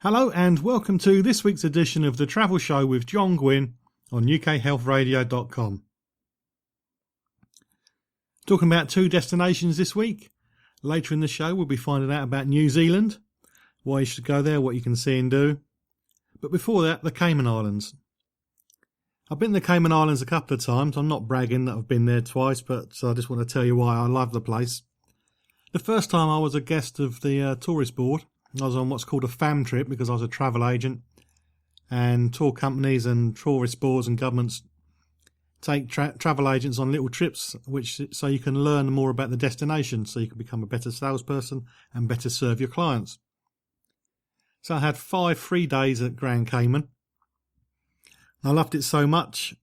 Hello and welcome to this week's edition of The Travel Show with John Guinn on ukhealthradio.com. Talking about two destinations this week. Later in the show we'll be finding out about New Zealand, why you should go there, what you can see and do. But before that, the Cayman Islands. I've been to the Cayman Islands a couple of times. I'm not bragging that I've been there twice, but I just want to tell you why I love the place. The first time I was a guest of the tourist board. I was on what's called a FAM trip because I was a travel agent, and tour companies and tourist boards and governments take travel agents on little trips so you can learn more about the destination so you can become a better salesperson and better serve your clients. So I had 5 free days at Grand Cayman. I loved it so much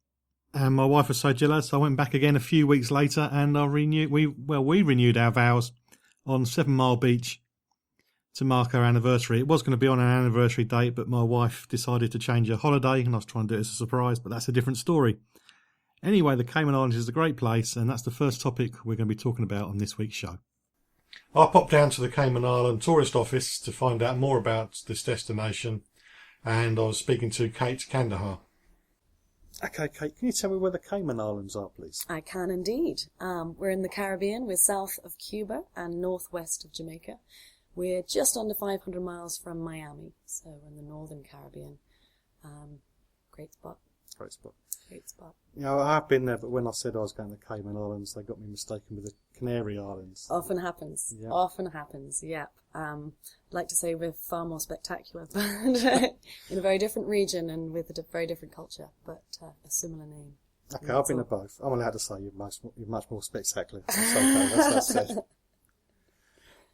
and my wife was so jealous I went back again a few weeks later and we renewed our vows on 7 Mile Beach to mark our anniversary. It was going to be on an anniversary date, but my wife decided to change her holiday, and I was trying to do it as a surprise, but that's a different story. Anyway, the Cayman Islands is a great place, and that's the first topic we're going to be talking about on this week's show. I popped down to the Cayman Island tourist office to find out more about this destination, and I was speaking to Kate Kandahar. Okay, Kate, can you tell me where the Cayman Islands are, please? I can indeed. We're in the Caribbean. We're south of Cuba and northwest of Jamaica. We're just under 500 miles from Miami, so we're in the northern Caribbean. Great spot. Great spot. Great spot. Yeah, I have been there, but when I said I was going to the Cayman Islands, they got me mistaken with the Canary Islands. Often happens. Yep. Often happens, yep. I'd like to say we're far more spectacular, but in a very different region and with a very different culture, but a similar name. Okay, I've been to both. I'm allowed to say you're much more spectacular. That's okay, that's said.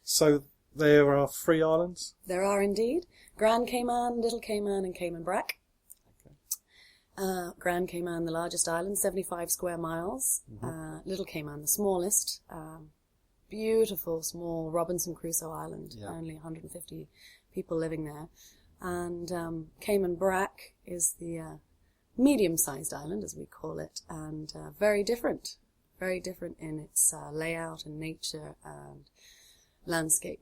So, there are 3 islands? There are indeed. Grand Cayman, Little Cayman and Cayman Brac. Okay. Grand Cayman, the largest island, 75 square miles. Mm-hmm. Little Cayman, the smallest. Beautiful, small Robinson Crusoe island. Yeah. Only 150 people living there. And Cayman Brac is the medium-sized island, as we call it, and very different. Very different in its layout and nature and landscape.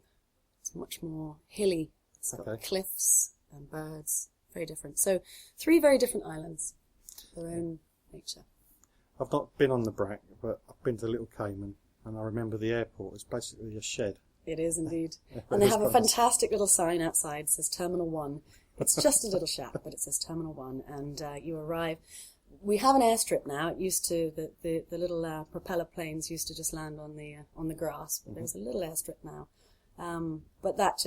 It's much more hilly. It's got cliffs and birds. Very different. So 3 very different islands. Their own nature. I've not been on the Brac, but I've been to Little Cayman, and I remember the airport. It's basically a shed. It is indeed. And they have a fantastic little sign outside. It says Terminal 1. It's just a little shack, but it says Terminal 1. And you arrive. We have an airstrip now. It used to, the little propeller planes used to just land on the grass. But there's a little airstrip now. But that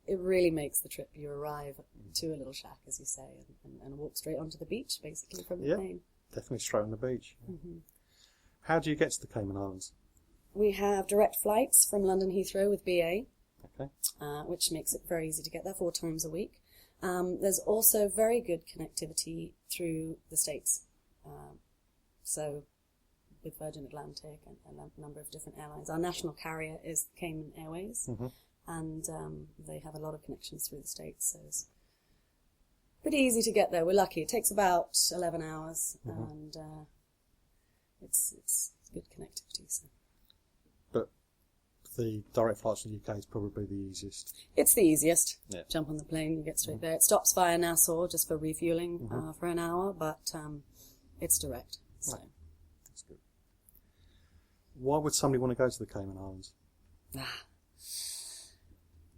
it really makes the trip. You arrive to a little shack, as you say, and walk straight onto the beach, basically, from the plane. Definitely straight on the beach. Mm-hmm. How do you get to the Cayman Islands? We have direct flights from London Heathrow with BA, which makes it very easy to get there 4 times a week. There's also very good connectivity through the States. So with Virgin Atlantic and a number of different airlines. Our national carrier is Cayman Airways, and they have a lot of connections through the States, so it's pretty easy to get there. We're lucky. It takes about 11 hours, and it's good connectivity. So. But the direct flights to the UK is probably the easiest. It's the easiest. Yeah. Jump on the plane, you get straight there. It stops via Nassau just for refueling for an hour, but it's direct. So. Right. That's good. Why would somebody want to go to the Cayman Islands?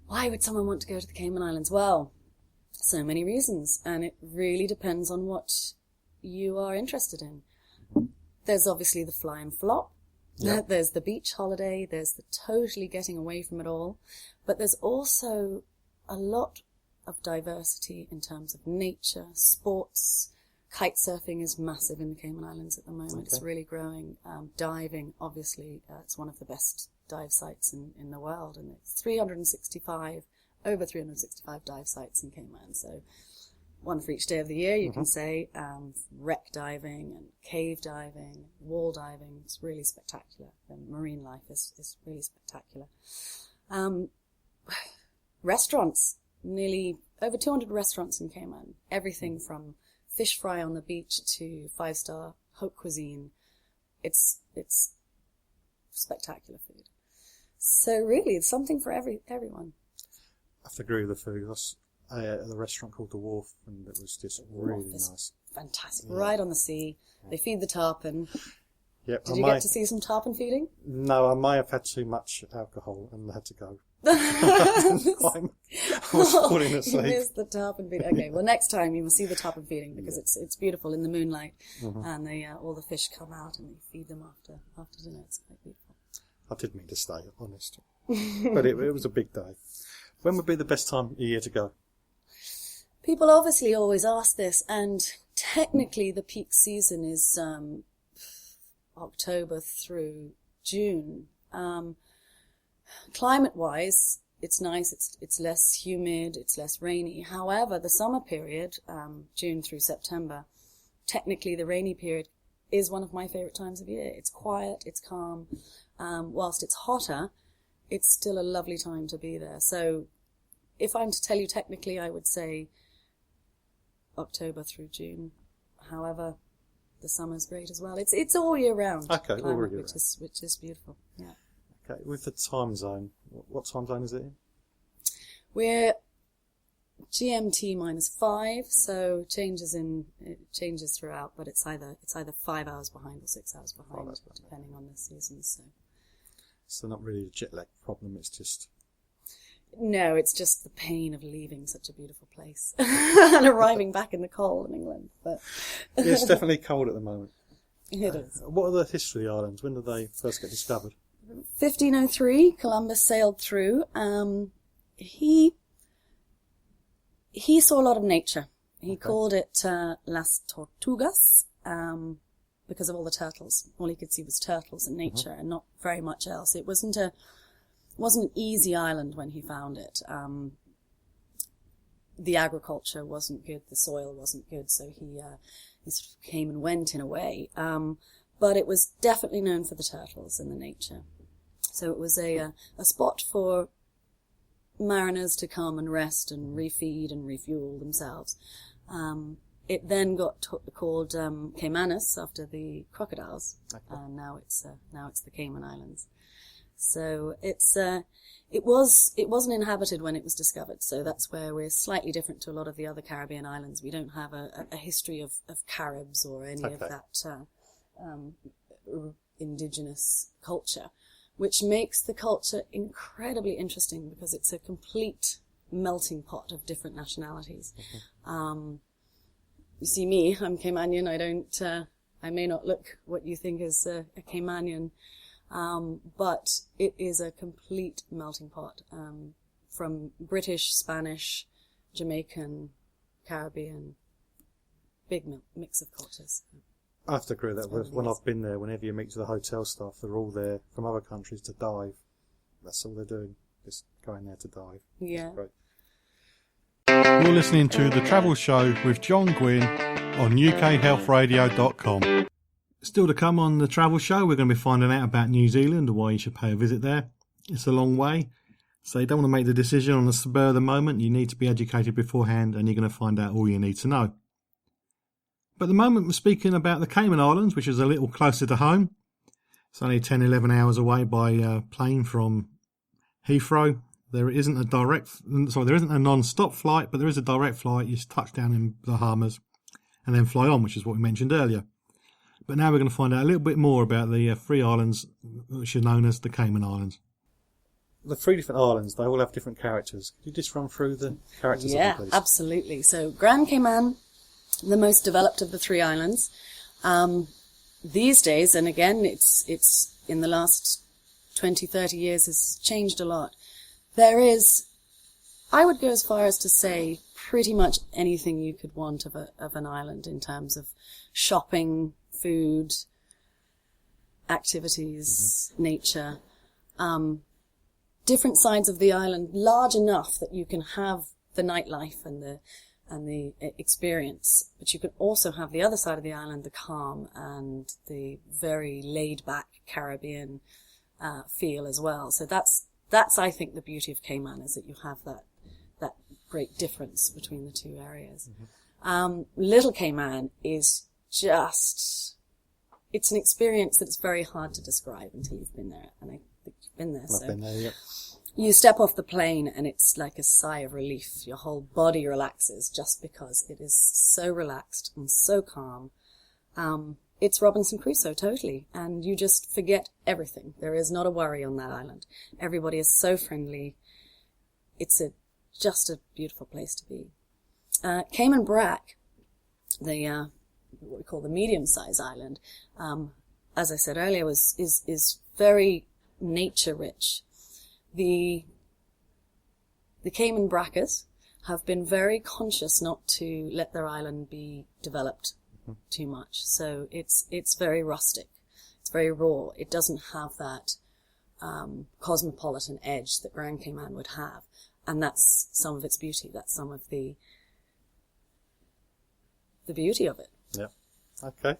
Why would someone want to go to the Cayman Islands? Well, so many reasons, and it really depends on what you are interested in. There's obviously the fly and flop. Yep. There's the beach holiday. There's the totally getting away from it all. But there's also a lot of diversity in terms of nature, sports. Kite surfing is massive in the Cayman Islands at the moment. Okay. It's really growing. Diving, obviously, it's one of the best dive sites in the world. And it's over 365 dive sites in Cayman. So one for each day of the year, you can say. Wreck diving and cave diving, wall diving. It's really spectacular. The marine life is really spectacular. Restaurants, nearly over 200 restaurants in Cayman. Everything from fish fry on the beach to 5-star haute cuisine. It's spectacular food. So really, it's something for everyone. I have to agree with the food. I was at a restaurant called The Wharf, and it was just really nice. Fantastic. Yeah. Right on the sea. They feed the tarpon. Yep. Did you get to see some tarpon feeding? No, I may have had too much alcohol and had to go. I was falling asleep. You missed the tarpon feeding. Okay, well, next time you must see the tarpon feeding because it's beautiful in the moonlight, and they all the fish come out and they feed them after dinner. It's quite beautiful. I did mean to stay, honest, but it was a big day. When would be the best time of year to go? People obviously always ask this, and technically the peak season is October through June. Climate-wise, it's nice. It's less humid. It's less rainy. However, the summer period, June through September, technically the rainy period is one of my favourite times of year. It's quiet. It's calm. Whilst it's hotter, it's still a lovely time to be there. So if I'm to tell you technically, I would say October through June. However, the summer's great as well. It's all year round. Okay, climate, all year round. Which is beautiful. Yeah. Okay, with the time zone, what time zone is it in? We're GMT -5, so it changes throughout, but it's either 5 hours behind or 6 hours behind, depending on the seasons. So not really a jet lag problem. It's just. No, it's just the pain of leaving such a beautiful place and arriving back in the cold in England. But it's definitely cold at the moment. It is. What are the history of the islands? When did they first get discovered? 1503, Columbus sailed through. He saw a lot of nature. He called it Las Tortugas because of all the turtles. All he could see was turtles and nature, and not very much else. It wasn't an easy island when he found it. The agriculture wasn't good, the soil wasn't good, so he sort of came and went in a way. But it was definitely known for the turtles and the nature. So it was a spot for mariners to come and rest and refeed and refuel themselves. It then got called Caymanis after the crocodiles, and now it's the Cayman Islands. So it wasn't inhabited when it was discovered. So that's where we're slightly different to a lot of the other Caribbean islands. We don't have a history of Caribs or any of that indigenous culture, which makes the culture incredibly interesting because it's a complete melting pot of different nationalities. You see me, I'm Caymanian. I may not look what you think is a Caymanian. But it is a complete melting pot, from British, Spanish, Jamaican, Caribbean, big mix of cultures. I have to agree that when I've been there, whenever you meet the hotel staff, they're all there from other countries to dive. That's all they're doing, just going there to dive. Yeah. Great. You're listening to The Travel Show with John Guinn on UKHealthRadio.com. Still to come on The Travel Show, we're going to be finding out about New Zealand and why you should pay a visit there. It's a long way, so you don't want to make the decision on the spur of the moment. You need to be educated beforehand, and you're going to find out all you need to know. But at the moment, we're speaking about the Cayman Islands, which is a little closer to home. It's only 10-11 hours away by plane from Heathrow. There isn't a non-stop flight, but there is a direct flight. You touch down in the Bahamas and then fly on, which is what we mentioned earlier. But now we're going to find out a little bit more about the three islands which are known as the Cayman Islands. The three different islands, they all have different characters. Could you just run through the characters of them, please? Yeah, absolutely. So Grand Cayman, the most developed of the three islands. These days, and again, it's in the last 20, 30 years has changed a lot. There is, I would go as far as to say, pretty much anything you could want of an island in terms of shopping, food, activities, nature, different sides of the island, large enough that you can have the nightlife and the experience, but you can also have the other side of the island, the calm and the very laid-back Caribbean feel as well. So that's I think the beauty of Cayman, is that you have that great difference between the two areas. Little Cayman is just, it's an experience that's very hard to describe until you've been there, and I think you've been there. I've been there, yeah. You step off the plane and it's like a sigh of relief. Your whole body relaxes just because it is so relaxed and so calm. It's Robinson Crusoe, totally. And you just forget everything. There is not a worry on that island. Everybody is so friendly. It's just a beautiful place to be. Cayman Brac, what we call the medium-sized island, as I said earlier, is very nature-rich. The Cayman Brackers have been very conscious not to let their island be developed too much. So it's very rustic. It's very raw. It doesn't have that cosmopolitan edge that Grand Cayman would have. And that's some of its beauty. That's some of the beauty of it. Yeah. Okay.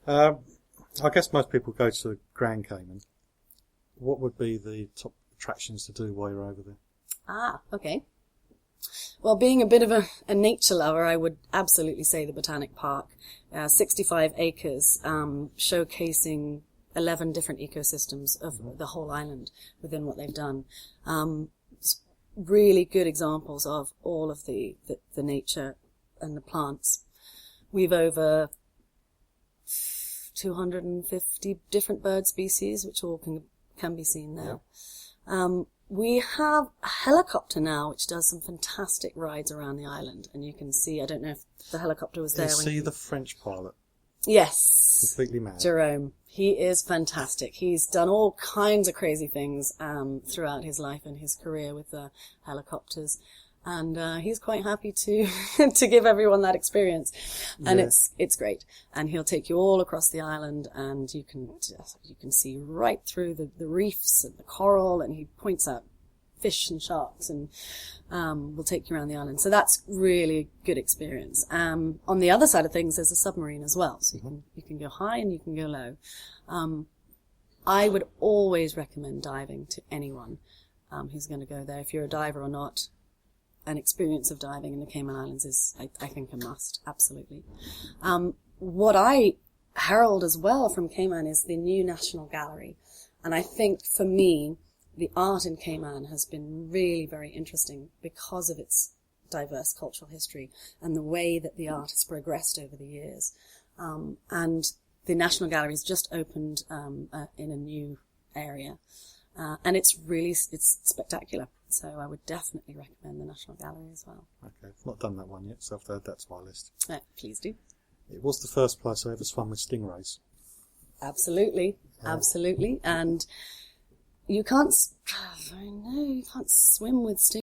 I guess most people go to Grand Cayman. What would be the top attractions to do while you're over there? Ah, okay. Well, being a bit of a nature lover, I would absolutely say the Botanic Park. 65 acres, showcasing 11 different ecosystems of the whole island within what they've done. Really good examples of all of the nature and the plants. We've over 250 different bird species, which all can be seen there. Yeah. We have a helicopter now, which does some fantastic rides around the island, and you can see, I don't know if the helicopter was there. You see the French pilot? Yes. Completely mad. Jerome. He is fantastic. He's done all kinds of crazy things throughout his life and his career with the helicopters. And he's quite happy to to give everyone that experience. And it's great. And he'll take you all across the island, and you can see right through the reefs and the coral, and he points out fish and sharks, and will take you around the island. So that's really a good experience. On the other side of things, there's a submarine as well. So you can go high and you can go low. I would always recommend diving to anyone who's going to go there. If you're a diver or not, an experience of diving in the Cayman Islands is, I think, a must. Absolutely. What I herald as well from Cayman is the new National Gallery. And I think for me, the art in Cayman has been really very interesting because of its diverse cultural history and the way that the art has progressed over the years. And the National Gallery has just opened in a new area. And it's spectacular. So I would definitely recommend the National Gallery as well. Okay, I've not done that one yet, so I've add that to my list. Please do. It was the first place I ever swum with stingrays. Absolutely, absolutely. And you can't swim with stingrays.